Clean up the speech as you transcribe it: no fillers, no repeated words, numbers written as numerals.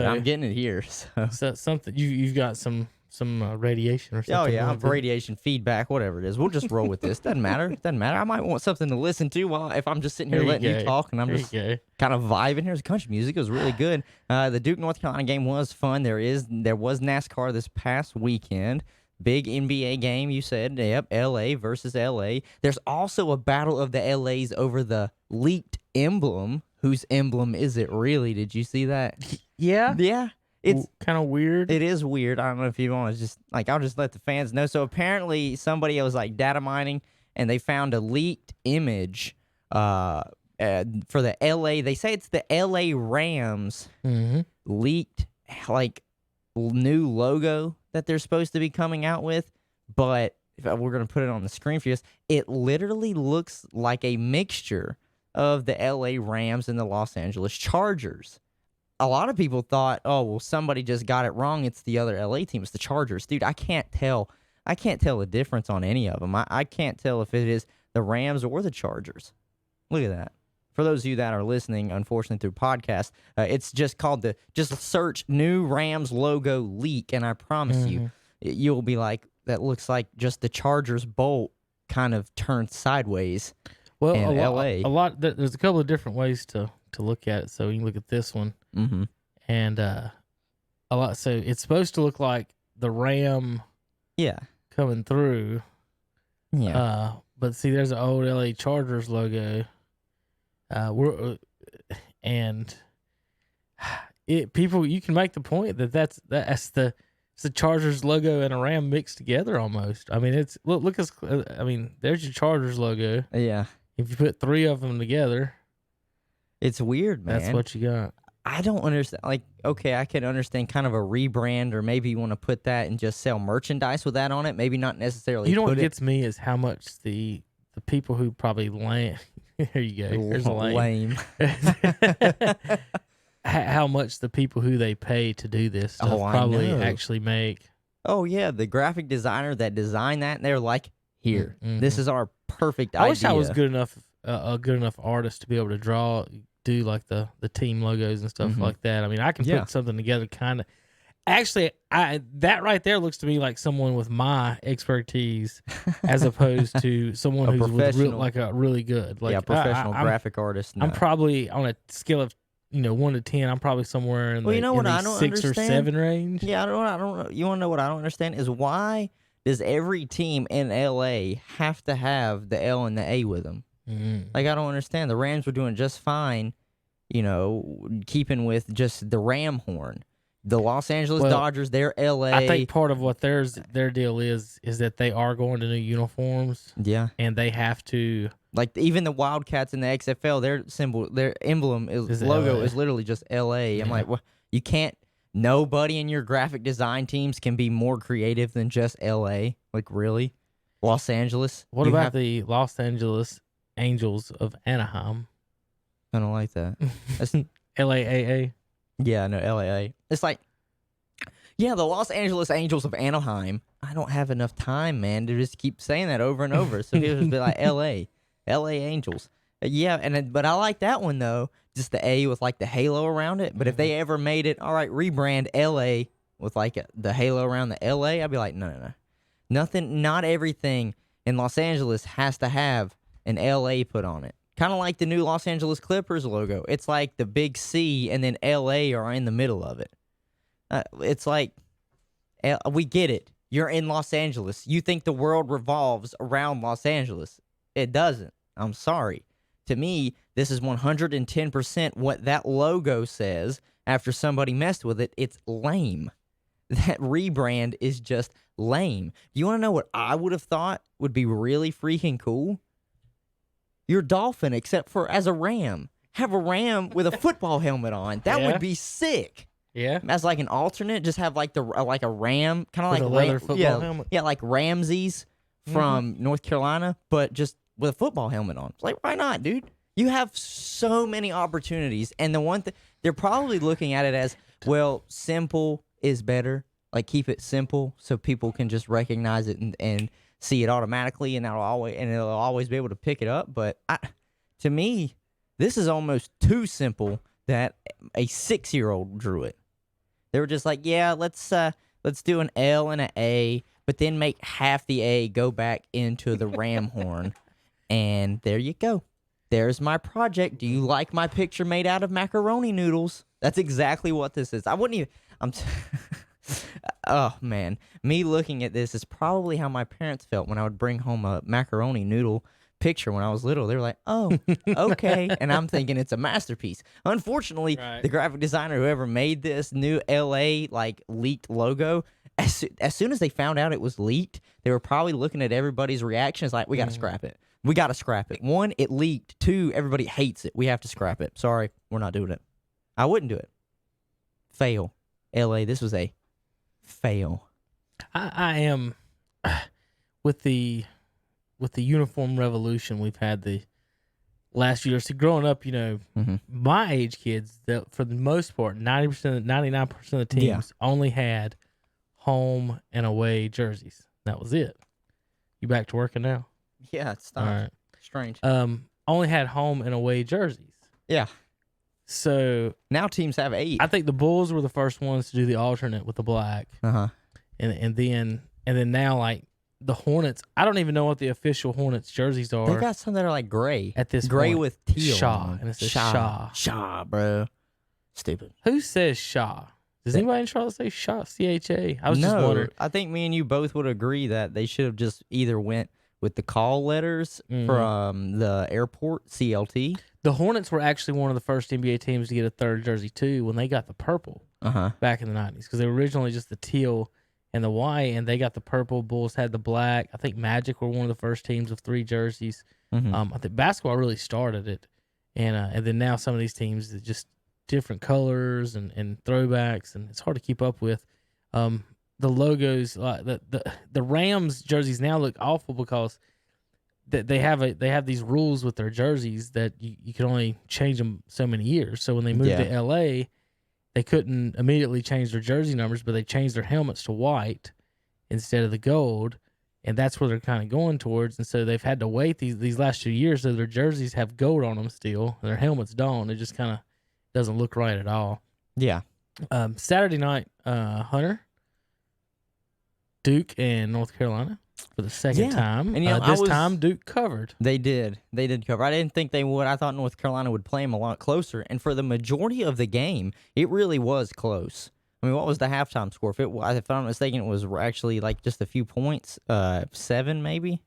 So I'm getting it here. So something you've got some radiation or something. Oh yeah, radiation feedback, whatever it is. We'll just roll with this. Doesn't matter. I might want something to listen to while if I'm just sitting here letting you talk and I'm just kind of vibing. Here's country music. It was really good. The Duke North Carolina game was fun. There was NASCAR this past weekend. Big NBA game, you said. Yep, LA versus LA. There's also a battle of the LAs over the leaked emblem. Whose emblem is it really? Did you see that? Yeah. Yeah. It's kind of weird. It is weird. I don't know if you want to just, I'll just let the fans know. So apparently somebody was, data mining, and they found a leaked image for the LA. They say it's the LA Rams leaked, new logo that they're supposed to be coming out with. But if we're going to put it on the screen for you, it literally looks like a mixture of the LA Rams and the Los Angeles Chargers. A lot of people thought, oh, well, somebody just got it wrong. It's the other LA team. It's the Chargers. Dude, I can't tell the difference on any of them. I can't tell if it is the Rams or the Chargers. Look at that. For those of you that are listening, unfortunately, through podcast, it's just called just search new Rams logo leak, and I promise you'll be like, that looks like just the Chargers bolt kind of turned sideways. Well, in LA. There's a couple of different ways to look at it. So you can look at this one, and a lot. So it's supposed to look like the Ram, coming through. Yeah. But see, there's an old LA Chargers logo. You can make the point that's the Chargers logo and a Ram mixed together almost. I mean, there's your Chargers logo. Yeah. If you put three of them together, it's weird, man. That's what you got. I don't understand. Okay, I can understand kind of a rebrand, or maybe you want to put that and just sell merchandise with that on it. Maybe not necessarily. You know what gets me is how much the people who probably lame. Here you go. Here's a lame. How much the people who they pay to do this stuff probably actually make. Oh yeah, the graphic designer that designed that, and they're like, "Here, this is our perfect idea." I wish I was good enough, a good enough artist to be able to do like the team logos and stuff like that. I mean, I can put something together kind of. Actually, that right there looks to me like someone with my expertise, as opposed to someone who's a really good, professional graphic artist. No. I'm probably on a scale of 1 to 10. I'm probably somewhere in the 6 or 7 range. Yeah, I don't. You want to know what I don't understand is why does every team in LA have to have the L and the A with them? I don't understand. The Rams were doing just fine, keeping with just the Ram horn. The Los Angeles Dodgers, they're LA. I think part of what their deal is that they are going to new uniforms. Yeah. And they have to. Even the Wildcats in the XFL, their emblem logo is literally just LA. I'm like, well, you can't. Nobody in your graphic design teams can be more creative than just LA. Really? Los Angeles? What about the Los Angeles Angels of Anaheim? I don't like that. That's LAAA? Yeah, no, LAA. It's the Los Angeles Angels of Anaheim. I don't have enough time, man, to just keep saying that over and over. So people just be like, LA Angels. But I like that one, though. Just the A with, the halo around it. But if they ever made it, all right, rebrand LA with, the halo around the LA, I'd be like, no. Nothing, not everything in Los Angeles has to have an LA put on it. Kind of like the new Los Angeles Clippers logo. It's like the big C and then LA are in the middle of it. It's like, we get it. You're in Los Angeles. You think the world revolves around Los Angeles. It doesn't. I'm sorry. To me, this is 110% what that logo says after somebody messed with it. It's lame. That rebrand is just lame. You want to know what I would have thought would be really freaking cool? Your Dolphin, except for as a Ram. Have a Ram with a football helmet on. That would be sick. Yeah. As an alternate, just have a Ram, kind of like a leather football helmet. Yeah, like Ramses from North Carolina, but just with a football helmet on. It's why not, dude? You have so many opportunities, and the one thing they're probably looking at it as, well, simple is better. Keep it simple so people can just recognize it and see it automatically, and it'll always be able to pick it up. But to me, this is almost too simple that a 6-year-old drew it. They were just like, yeah, let's do an L and an A, but then make half the A go back into the ram horn, and there you go. There's my project. Do you like my picture made out of macaroni noodles? That's exactly what this is. I wouldn't even. Oh man, me looking at this is probably how my parents felt when I would bring home a macaroni noodle picture when I was little. They were like, "Oh, okay," and I'm thinking it's a masterpiece. Unfortunately, the graphic designer whoever made this new LA like leaked logo, as soon as they found out it was leaked, they were probably looking at everybody's reactions like, "We got to scrap it. We got to scrap it." One, it leaked. Two, everybody hates it. We have to scrap it. Sorry, we're not doing it. I wouldn't do it. Fail. LA, this was a fail. I am with the uniform revolution we've had the last year. So growing up, my age kids, that for the most part, 90%, 99% of the teams only had home and away jerseys. That was it. You back to working now? Yeah, it stopped. All right. Strange. Only had home and away jerseys. Yeah. So now teams have 8. I think the Bulls were the first ones to do the alternate with the black. And then now like the Hornets, I don't even know what the official Hornets jerseys are. They got some that are like gray. At this gray point. With teal. Shaw. And it says Shaw. Shaw, bro. Stupid. Who says Shaw? Does anybody in Charlotte say Shaw? CHA? I was just wondering. I think me and you both would agree that they should have just either went with the call letters from the airport, CLT. The Hornets were actually one of the first NBA teams to get a third jersey, too, when they got the purple back in the 90s. Because they were originally just the teal and the white, and they got the purple. Bulls had the black. I think Magic were one of the first teams of 3 jerseys. I think basketball really started it. And then now some of these teams, just different colors and throwbacks, and it's hard to keep up with. The logos, the Rams jerseys now look awful because they have these rules with their jerseys that you can only change them so many years. So when they moved to LA, they couldn't immediately change their jersey numbers, but they changed their helmets to white instead of the gold, and that's where they're kind of going towards. And so they've had to wait these last 2 years, so their jerseys have gold on them still, and their helmets don't. It just kind of doesn't look right at all. Yeah. Saturday night, Hunter, Duke, and North Carolina for the second time. And this time Duke covered. They did cover. I didn't think they would. I thought North Carolina would play them a lot closer. And for the majority of the game, it really was close. I mean, what was the halftime score? If I'm not mistaken, it was actually like just a few points, 7 maybe.